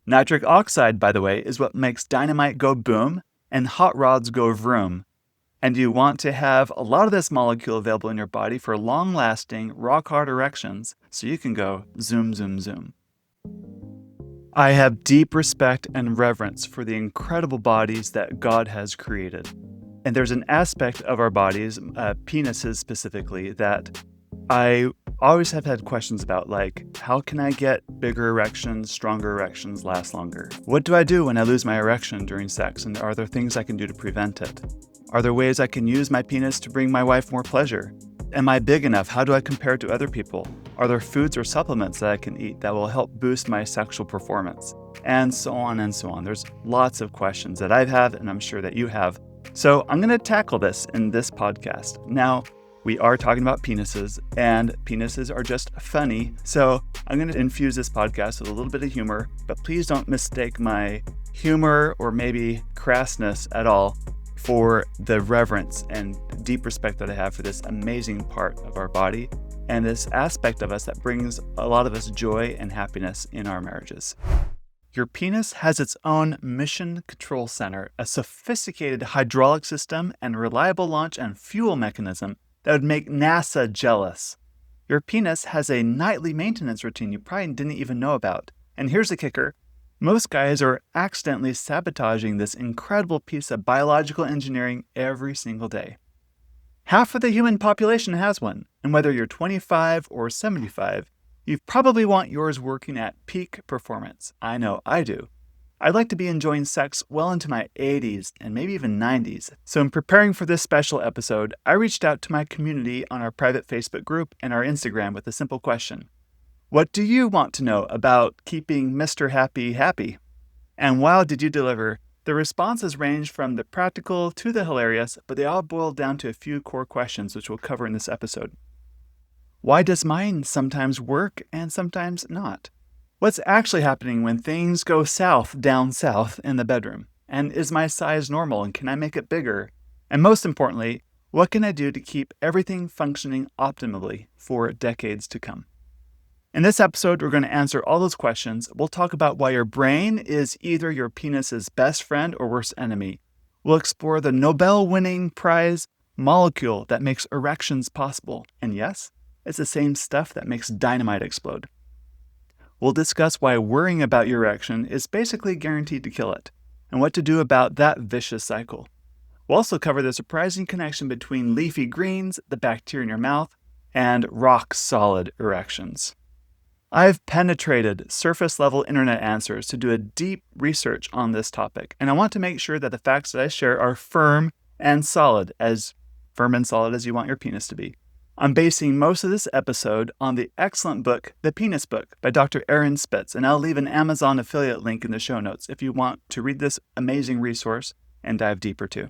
Nitric oxide, by the way, is what makes dynamite go boom and hot rods go vroom. And you want to have a lot of this molecule available in your body for long-lasting, rock-hard erections so you can go zoom, zoom, zoom. I have deep respect and reverence for the incredible bodies that God has created. And there's an aspect of our bodies, penises specifically, that I always have had questions about, like, how can I get bigger erections, stronger erections, last longer? What do I do when I lose my erection during sex, and are there things I can do to prevent it? Are there ways I can use my penis to bring my wife more pleasure? Am I big enough? How do I compare to other people? Are there foods or supplements that I can eat that will help boost my sexual performance? And so on and so on. There's lots of questions that I've had, and I'm sure that you have. So I'm going to tackle this in this podcast. Now, we are talking about penises, and penises are just funny. So I'm going to infuse this podcast with a little bit of humor, but please don't mistake my humor or maybe crassness at all for the reverence and deep respect that I have for this amazing part of our body and this aspect of us that brings a lot of us joy and happiness in our marriages. Your penis has its own mission control center, a sophisticated hydraulic system and reliable launch and fuel mechanism that would make NASA jealous. Your penis has a nightly maintenance routine you probably didn't even know about. And here's the kicker. Most guys are accidentally sabotaging this incredible piece of biological engineering every single day. Half of the human population has one, and whether you're 25 or 75, you probably want yours working at peak performance. I know I do. I'd like to be enjoying sex well into my 80s and maybe even 90s. So in preparing for this special episode, I reached out to my community on our private Facebook group and our Instagram with a simple question. What do you want to know about keeping Mr. Happy happy? And wow, did you deliver? The responses ranged from the practical to the hilarious, but they all boiled down to a few core questions which we'll cover in this episode. Why does mine sometimes work and sometimes not? What's actually happening when things go down south in the bedroom? And is my size normal and can I make it bigger? And most importantly, what can I do to keep everything functioning optimally for decades to come? In this episode, we're going to answer all those questions. We'll talk about why your brain is either your penis's best friend or worst enemy. We'll explore the Nobel-winning prize molecule that makes erections possible. And yes, it's the same stuff that makes dynamite explode. We'll discuss why worrying about your erection is basically guaranteed to kill it, and what to do about that vicious cycle. We'll also cover the surprising connection between leafy greens, the bacteria in your mouth, and rock-solid erections. I've penetrated surface-level internet answers to do a deep research on this topic, and I want to make sure that the facts that I share are firm and solid as you want your penis to be. I'm basing most of this episode on the excellent book, The Penis Book, by Dr. Aaron Spitz, and I'll leave an Amazon affiliate link in the show notes if you want to read this amazing resource and dive deeper too.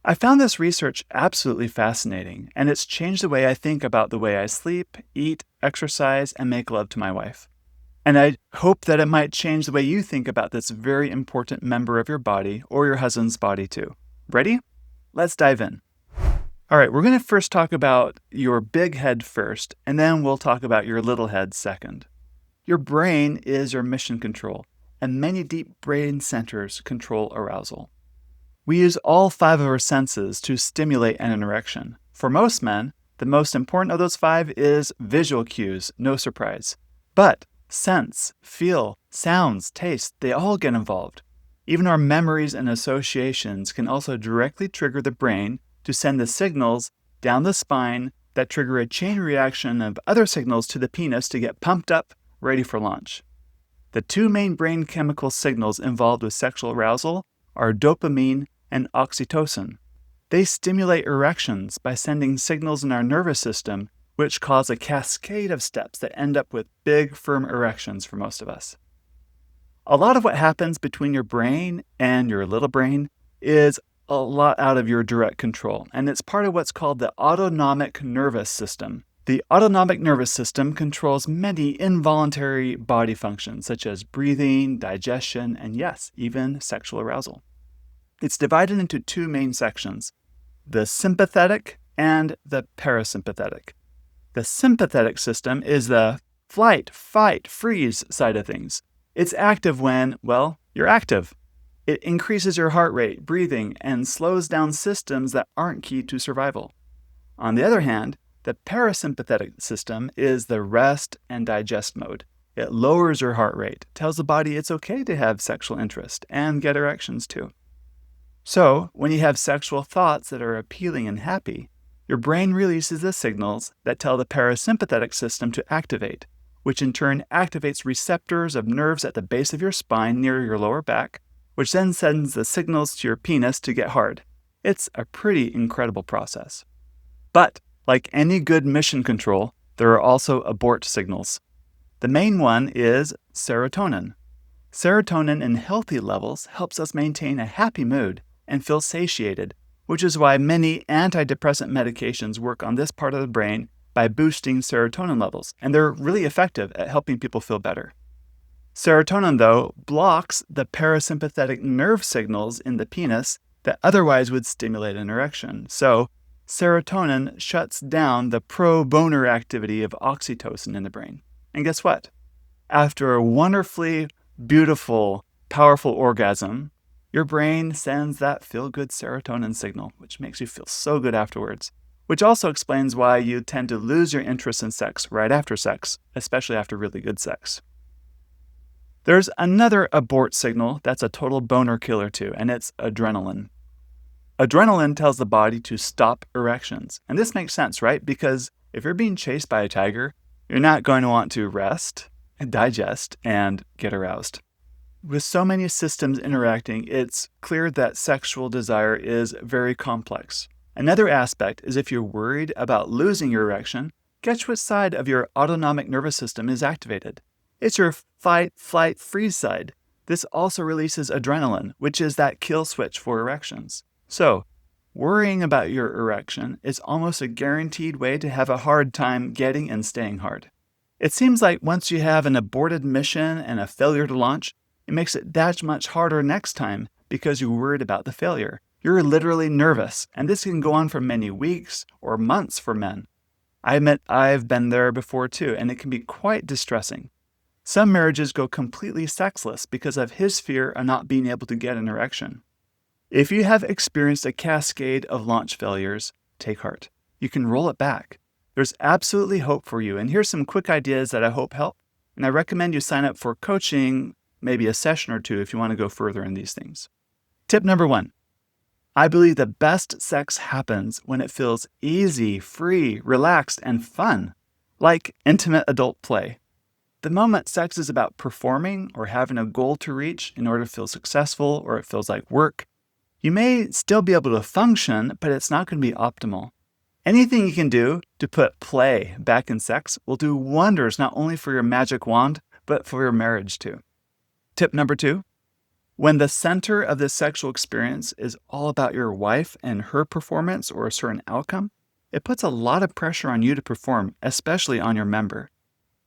I found this research absolutely fascinating, and it's changed the way I think about the way I sleep, eat, exercise, and make love to my wife. And I hope that it might change the way you think about this very important member of your body or your husband's body too. Ready? Let's dive in. All right, we're going to first talk about your big head first, and then we'll talk about your little head second. Your brain is your mission control, and many deep brain centers control arousal. We use all 5 of our senses to stimulate an erection. For most men, the most important of those 5 is visual cues, no surprise. But sense, feel, sounds, taste, they all get involved. Even our memories and associations can also directly trigger the brain to send the signals down the spine that trigger a chain reaction of other signals to the penis to get pumped up, ready for launch. The 2 main brain chemical signals involved with sexual arousal are dopamine and oxytocin. They stimulate erections by sending signals in our nervous system, which cause a cascade of steps that end up with big, firm erections for most of us. A lot of what happens between your brain and your little brain is a lot out of your direct control, and it's part of what's called the autonomic nervous system. The autonomic nervous system controls many involuntary body functions, such as breathing, digestion, and yes, even sexual arousal. It's divided into 2 main sections, the sympathetic and the parasympathetic. The sympathetic system is the flight, fight, freeze side of things. It's active when, well, you're active. It increases your heart rate, breathing, and slows down systems that aren't key to survival. On the other hand, the parasympathetic system is the rest and digest mode. It lowers your heart rate, tells the body it's okay to have sexual interest and get erections too. So, when you have sexual thoughts that are appealing and happy, your brain releases the signals that tell the parasympathetic system to activate, which in turn activates receptors of nerves at the base of your spine near your lower back, which then sends the signals to your penis to get hard. It's a pretty incredible process. But, like any good mission control, there are also abort signals. The main one is serotonin. Serotonin in healthy levels helps us maintain a happy mood and feel satiated, which is why many antidepressant medications work on this part of the brain by boosting serotonin levels, and they're really effective at helping people feel better. Serotonin, though, blocks the parasympathetic nerve signals in the penis that otherwise would stimulate an erection. So, serotonin shuts down the pro-boner activity of oxytocin in the brain. And guess what? After a wonderfully beautiful, powerful orgasm, your brain sends that feel-good serotonin signal, which makes you feel so good afterwards, which also explains why you tend to lose your interest in sex right after sex, especially after really good sex. There's another abort signal that's a total boner killer too, and it's adrenaline. Adrenaline tells the body to stop erections. And this makes sense, right? Because if you're being chased by a tiger, you're not going to want to rest, digest, and get aroused. With so many systems interacting, it's clear that sexual desire is very complex. Another aspect is if you're worried about losing your erection, guess which side of your autonomic nervous system is activated. It's your fight, flight, freeze side. This also releases adrenaline, which is that kill switch for erections. So, worrying about your erection is almost a guaranteed way to have a hard time getting and staying hard. It seems like once you have an aborted mission and a failure to launch, it makes it that much harder next time because you're worried about the failure. You're literally nervous, and this can go on for many weeks or months for men. I admit I've been there before too, and it can be quite distressing. Some marriages go completely sexless because of his fear of not being able to get an erection. If you have experienced a cascade of launch failures, take heart. You can roll it back. There's absolutely hope for you, and here's some quick ideas that I hope help. And I recommend you sign up for coaching, maybe a session or two if you want to go further in these things. Tip number 1. I believe the best sex happens when it feels easy, free, relaxed, and fun, like intimate adult play. The moment sex is about performing or having a goal to reach in order to feel successful or it feels like work, you may still be able to function, but it's not going to be optimal. Anything you can do to put play back in sex will do wonders not only for your magic wand, but for your marriage too. Tip number 2, when the center of the sexual experience is all about your wife and her performance or a certain outcome, it puts a lot of pressure on you to perform, especially on your member.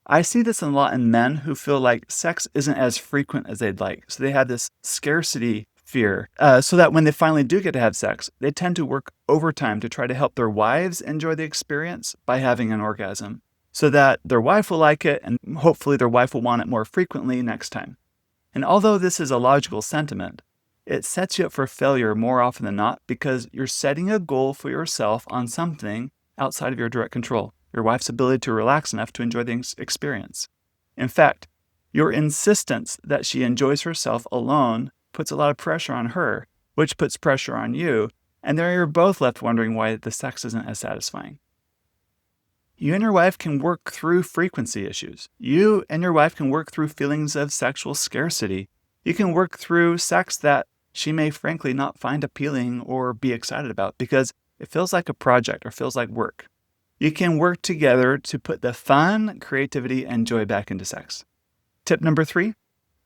I see this a lot in men who feel like sex isn't as frequent as they'd like, so they have this scarcity fear, so that when they finally do get to have sex, they tend to work overtime to try to help their wives enjoy the experience by having an orgasm, so that their wife will like it and hopefully their wife will want it more frequently next time. And although this is a logical sentiment, it sets you up for failure more often than not because you're setting a goal for yourself on something outside of your direct control, your wife's ability to relax enough to enjoy the experience. In fact, your insistence that she enjoys herself alone puts a lot of pressure on her, which puts pressure on you, and then you're both left wondering why the sex isn't as satisfying. You and your wife can work through frequency issues. You and your wife can work through feelings of sexual scarcity. You can work through sex that she may frankly not find appealing or be excited about because it feels like a project or feels like work. You can work together to put the fun, creativity, and joy back into sex. Tip number 3,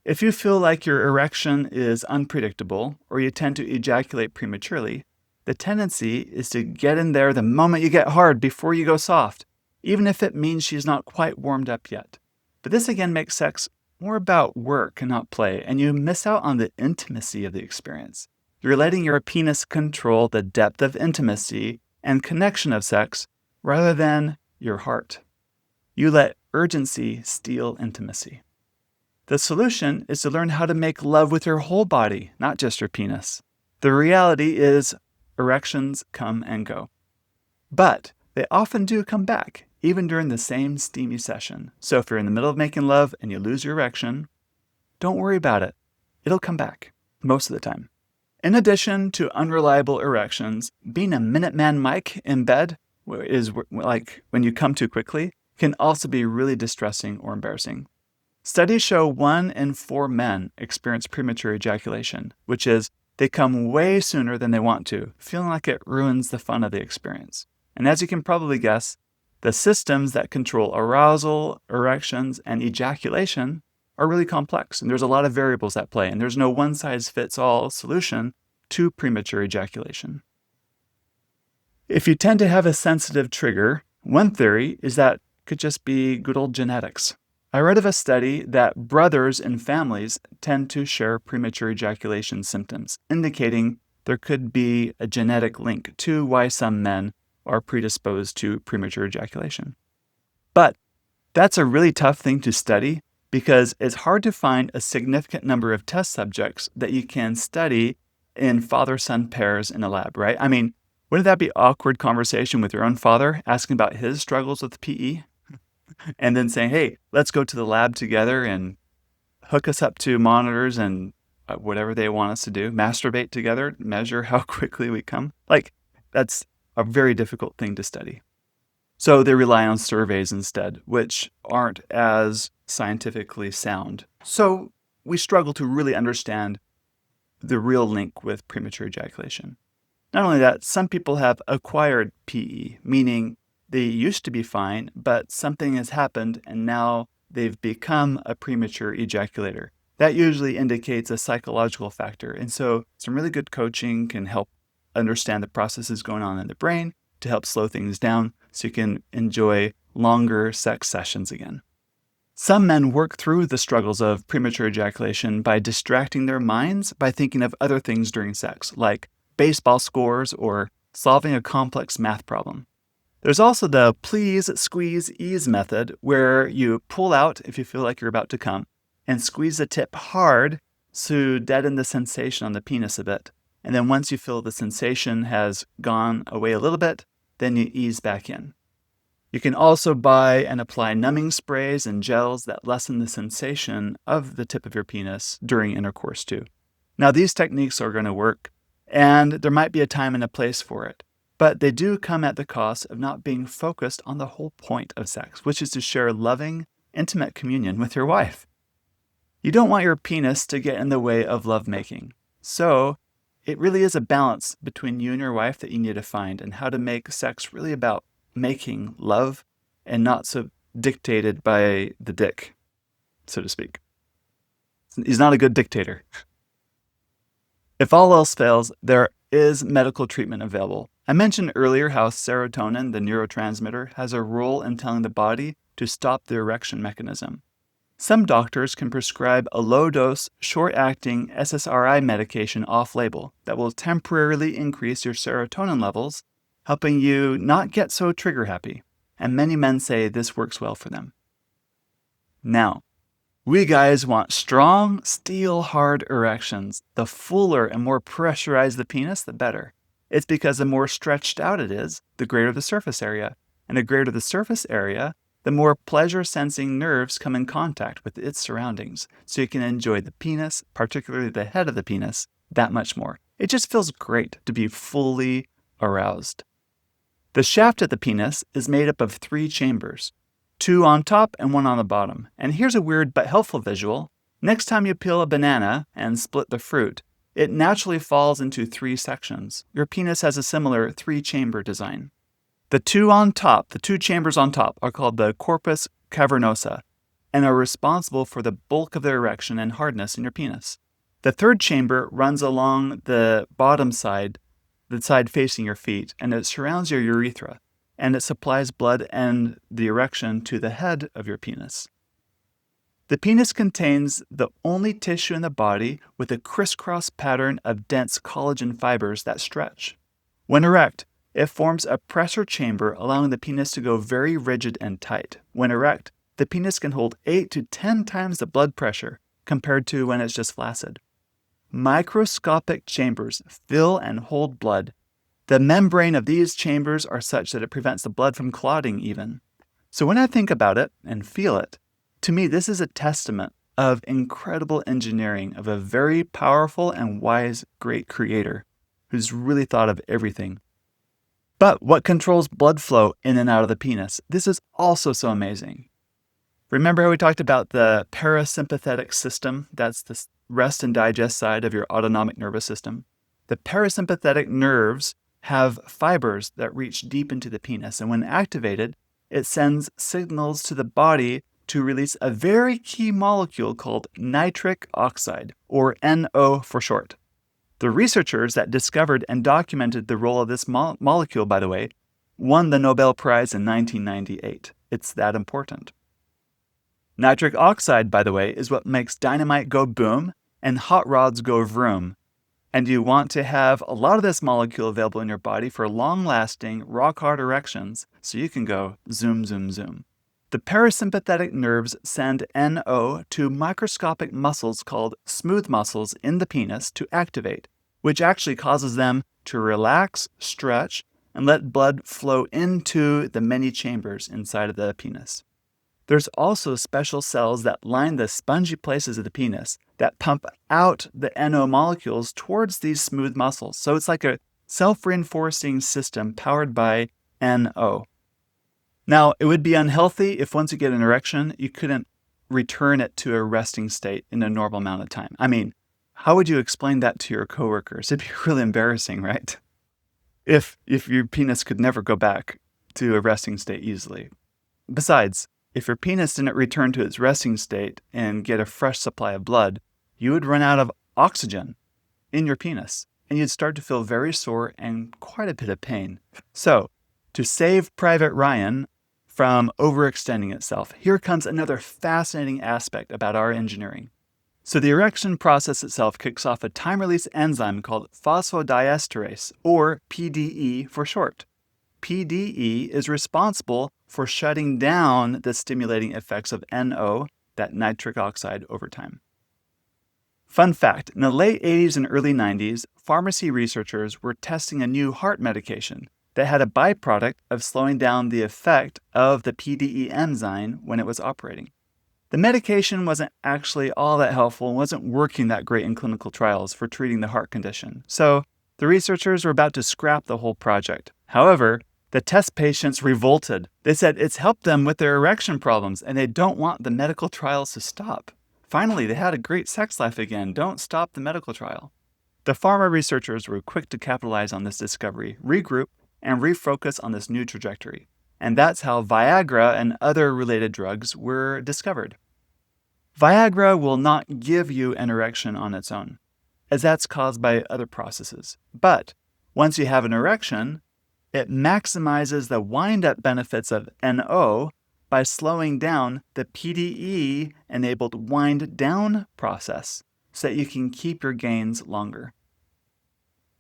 if you feel like your erection is unpredictable or you tend to ejaculate prematurely, the tendency is to get in there the moment you get hard before you go soft, even if it means she's not quite warmed up yet. But this again makes sex more about work and not play, and you miss out on the intimacy of the experience. You're letting your penis control the depth of intimacy and connection of sex rather than your heart. You let urgency steal intimacy. The solution is to learn how to make love with your whole body, not just your penis. The reality is erections come and go. But they often do come back, even during the same steamy session. So if you're in the middle of making love and you lose your erection, don't worry about it. It'll come back most of the time. In addition to unreliable erections, being a Minuteman Mike in bed is like when you come too quickly can also be really distressing or embarrassing. Studies show 1 in 4 men experience premature ejaculation, which is they come way sooner than they want to, feeling like it ruins the fun of the experience. And as you can probably guess, the systems that control arousal, erections, and ejaculation are really complex, and there's a lot of variables at play, and there's no one-size-fits-all solution to premature ejaculation. If you tend to have a sensitive trigger, one theory is that it could just be good old genetics. I read of a study that brothers in families tend to share premature ejaculation symptoms, indicating there could be a genetic link to why some men are predisposed to premature ejaculation. But that's a really tough thing to study because it's hard to find a significant number of test subjects that you can study in father-son pairs in a lab, right? I mean, wouldn't that be awkward conversation with your own father, asking about his struggles with PE? And then saying, hey, let's go to the lab together and hook us up to monitors and whatever they want us to do, masturbate together, measure how quickly we come. Like, that's a very difficult thing to study. So they rely on surveys instead, which aren't as scientifically sound. So we struggle to really understand the real link with premature ejaculation. Not only that, some people have acquired PE, meaning they used to be fine, but something has happened and now they've become a premature ejaculator. That usually indicates a psychological factor. And so some really good coaching can help understand the processes going on in the brain to help slow things down so you can enjoy longer sex sessions again. Some men work through the struggles of premature ejaculation by distracting their minds by thinking of other things during sex, like baseball scores or solving a complex math problem. There's also the please, squeeze, ease method, where you pull out if you feel like you're about to come and squeeze the tip hard to deaden the sensation on the penis a bit. And then once you feel the sensation has gone away a little bit, then you ease back in. You can also buy and apply numbing sprays and gels that lessen the sensation of the tip of your penis during intercourse too. Now, these techniques are going to work, and there might be a time and a place for it, but they do come at the cost of not being focused on the whole point of sex, which is to share loving, intimate communion with your wife. You don't want your penis to get in the way of lovemaking. So it really is a balance between you and your wife that you need to find, and how to make sex really about making love and not so dictated by the dick, so to speak. He's not a good dictator. If all else fails, there is medical treatment available. I mentioned earlier how serotonin, the neurotransmitter, has a role in telling the body to stop the erection mechanism. Some doctors can prescribe a low-dose, short-acting SSRI medication off-label that will temporarily increase your serotonin levels, helping you not get so trigger-happy. And many men say this works well for them. Now, we guys want strong, steel-hard erections. The fuller and more pressurized the penis, the better. It's because the more stretched out it is, the greater the surface area. And the greater the surface area, the more pleasure-sensing nerves come in contact with its surroundings, so you can enjoy the penis, particularly the head of the penis, that much more. It just feels great to be fully aroused. The shaft of the penis is made up of 3 chambers, 2 on top and 1 on the bottom. And here's a weird but helpful visual. Next time you peel a banana and split the fruit, it naturally falls into 3 sections. Your penis has a similar 3-chamber design. The 2 chambers on top are called the corpus cavernosa and are responsible for the bulk of the erection and hardness in your penis. The 3rd chamber runs along the bottom side, the side facing your feet, and it surrounds your urethra, and it supplies blood and the erection to the head of your penis. The penis contains the only tissue in the body with a crisscross pattern of dense collagen fibers that stretch. When erect, it forms a pressure chamber allowing the penis to go very rigid and tight. When erect, the penis can hold 8 to 10 times the blood pressure compared to when it's just flaccid. Microscopic chambers fill and hold blood. The membrane of these chambers are such that it prevents the blood from clotting even. So when I think about it and feel it, to me this is a testament of incredible engineering of a very powerful and wise great creator who's really thought of everything. But what controls blood flow in and out of the penis? This is also so amazing. Remember how we talked about the parasympathetic system? That's the rest and digest side of your autonomic nervous system. The parasympathetic nerves have fibers that reach deep into the penis, and when activated, it sends signals to the body to release a very key molecule called nitric oxide, or NO for short. The researchers that discovered and documented the role of this molecule, by the way, won the Nobel Prize in 1998. It's that important. Nitric oxide, by the way, is what makes dynamite go boom and hot rods go vroom. And you want to have a lot of this molecule available in your body for long-lasting, rock-hard erections so you can go zoom, zoom, zoom. The parasympathetic nerves send NO to microscopic muscles called smooth muscles in the penis to activate, which actually causes them to relax, stretch, and let blood flow into the many chambers inside of the penis. There's also special cells that line the spongy places of the penis that pump out the NO molecules towards these smooth muscles. So it's like a self-reinforcing system powered by NO. Now, it would be unhealthy if once you get an erection, you couldn't return it to a resting state in a normal amount of time. I mean, how would you explain that to your coworkers? It'd be really embarrassing, right? If your penis could never go back to a resting state easily. Besides, if your penis didn't return to its resting state and get a fresh supply of blood, you would run out of oxygen in your penis, and you'd start to feel very sore and quite a bit of pain. So, to save Private Ryan from overextending itself, here comes another fascinating aspect about our engineering. So the erection process itself kicks off a time-release enzyme called phosphodiesterase, or PDE for short. PDE is responsible for shutting down the stimulating effects of NO, that nitric oxide, over time. Fun fact, in the late 80s and early 90s, pharmacy researchers were testing a new heart medication that had a byproduct of slowing down the effect of the PDE enzyme when it was operating. The medication wasn't actually all that helpful and wasn't working that great in clinical trials for treating the heart condition. So the researchers were about to scrap the whole project. However, the test patients revolted. They said it's helped them with their erection problems and they don't want the medical trials to stop. Finally, they had a great sex life again. Don't stop the medical trial. The pharma researchers were quick to capitalize on this discovery, regroup, and refocus on this new trajectory. And that's how Viagra and other related drugs were discovered. Viagra will not give you an erection on its own, as that's caused by other processes. But once you have an erection, it maximizes the wind-up benefits of NO by slowing down the PDE-enabled wind-down process so that you can keep your gains longer.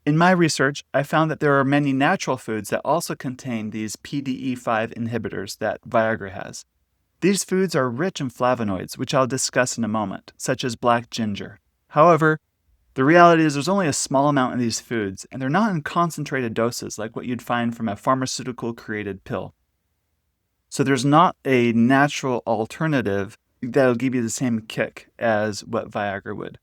In my research, I found that there are many natural foods that also contain these PDE5 inhibitors that Viagra has. These foods are rich in flavonoids, which I'll discuss in a moment, such as black ginger. However, the reality is there's only a small amount of these foods, and they're not in concentrated doses like what you'd find from a pharmaceutical-created pill. So there's not a natural alternative that'll give you the same kick as what Viagra would.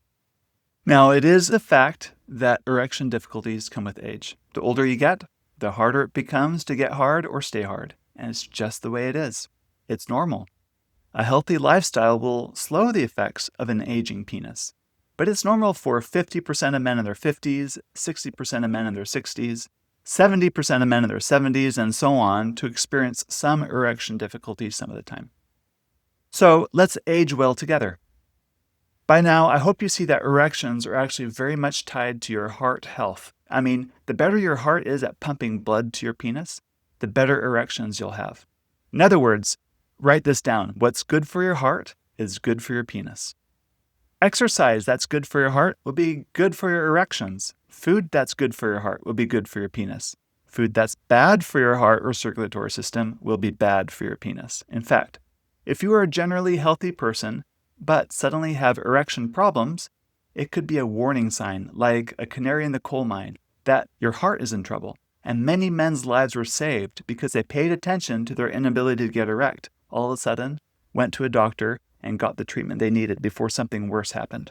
Now, it is a fact that erection difficulties come with age. The older you get, the harder it becomes to get hard or stay hard, and it's just the way it is. It's normal. A healthy lifestyle will slow the effects of an aging penis. But it's normal for 50% of men in their 50s, 60% of men in their 60s, 70% of men in their 70s, and so on to experience some erection difficulties some of the time. So let's age well together. By now, I hope you see that erections are actually very much tied to your heart health. I mean, the better your heart is at pumping blood to your penis, the better erections you'll have. In other words, write this down. What's good for your heart is good for your penis. Exercise that's good for your heart will be good for your erections. Food that's good for your heart will be good for your penis. Food that's bad for your heart or circulatory system will be bad for your penis. In fact, If you are a generally healthy person, but suddenly have erection problems, it could be a warning sign, like a canary in the coal mine, that your heart is in trouble. And many men's lives were saved because they paid attention to their inability to get erect. All of a sudden, went to a doctor and got the treatment they needed before something worse happened.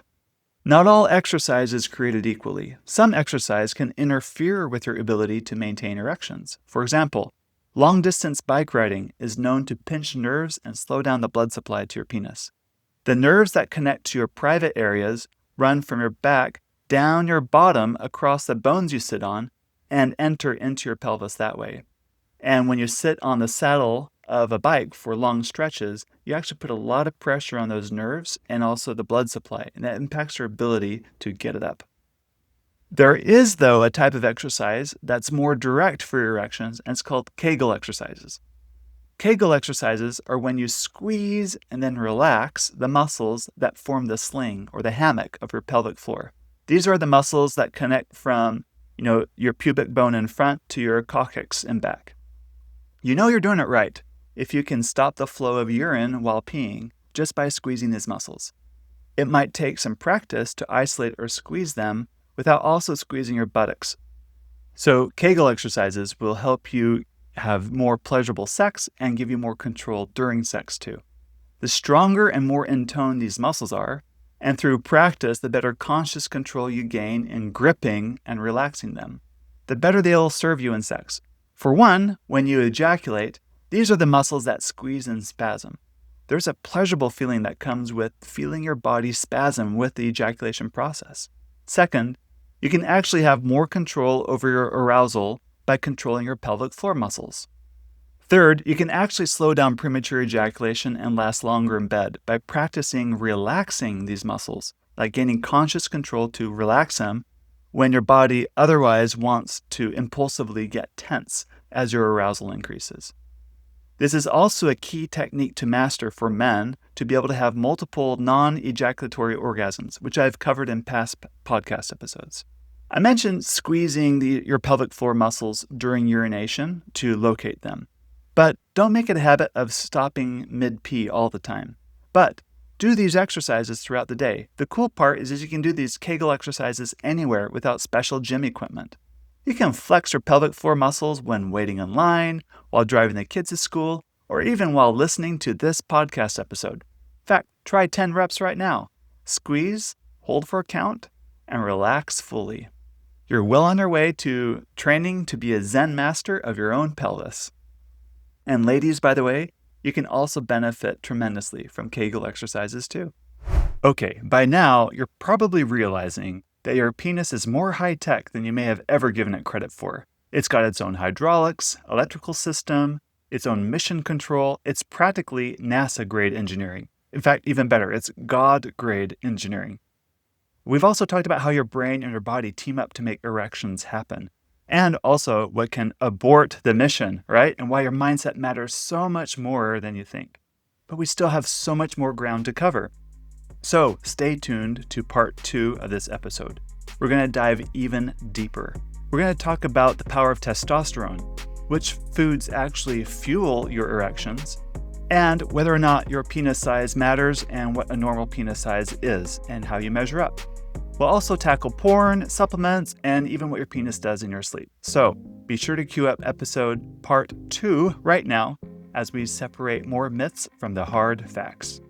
Not all exercise is created equally. Some exercise can interfere with your ability to maintain erections. For example, long-distance bike riding is known to pinch nerves and slow down the blood supply to your penis. The nerves that connect to your private areas run from your back down your bottom across the bones you sit on and enter into your pelvis that way. And when you sit on the saddle of a bike for long stretches, you actually put a lot of pressure on those nerves and also the blood supply, and that impacts your ability to get it up. There is, though, a type of exercise that's more direct for your erections, and it's called Kegel exercises. Kegel exercises are when you squeeze and then relax the muscles that form the sling or the hammock of your pelvic floor. These are the muscles that connect from, your pubic bone in front to your coccyx in back. You know you're doing it right if you can stop the flow of urine while peeing just by squeezing these muscles. It might take some practice to isolate or squeeze them without also squeezing your buttocks. So Kegel exercises will help you have more pleasurable sex and give you more control during sex too. The stronger and more in tone these muscles are, and through practice, the better conscious control you gain in gripping and relaxing them, the better they'll serve you in sex. For one, when you ejaculate, these are the muscles that squeeze and spasm. There's a pleasurable feeling that comes with feeling your body spasm with the ejaculation process. Second, you can actually have more control over your arousal by controlling your pelvic floor muscles. Third, you can actually slow down premature ejaculation and last longer in bed by practicing relaxing these muscles, like gaining conscious control to relax them when your body otherwise wants to impulsively get tense as your arousal increases. This is also a key technique to master for men to be able to have multiple non-ejaculatory orgasms, which I've covered in past podcast episodes. I mentioned squeezing your pelvic floor muscles during urination to locate them. But don't make it a habit of stopping mid-pee all the time. But do these exercises throughout the day. The cool part is you can do these Kegel exercises anywhere without special gym equipment. You can flex your pelvic floor muscles when waiting in line, while driving the kids to school, or even while listening to this podcast episode. In fact, try 10 reps right now. Squeeze, hold for a count, and relax fully. You're well on your way to training to be a Zen master of your own pelvis. And ladies, by the way, you can also benefit tremendously from Kegel exercises too. Okay, by now, you're probably realizing that your penis is more high-tech than you may have ever given it credit for. It's got its own hydraulics, electrical system, its own mission control. It's practically NASA-grade engineering. In fact, even better, it's God-grade engineering. We've also talked about how your brain and your body team up to make erections happen. And also what can abort the mission, right? And why your mindset matters so much more than you think. But we still have so much more ground to cover. So stay tuned to part 2 of this episode. We're going to dive even deeper. We're going to talk about the power of testosterone, which foods actually fuel your erections, and whether or not your penis size matters and what a normal penis size is and how you measure up. We'll also tackle porn, supplements, and even what your penis does in your sleep. So be sure to queue up episode part 2 right now as we separate more myths from the hard facts.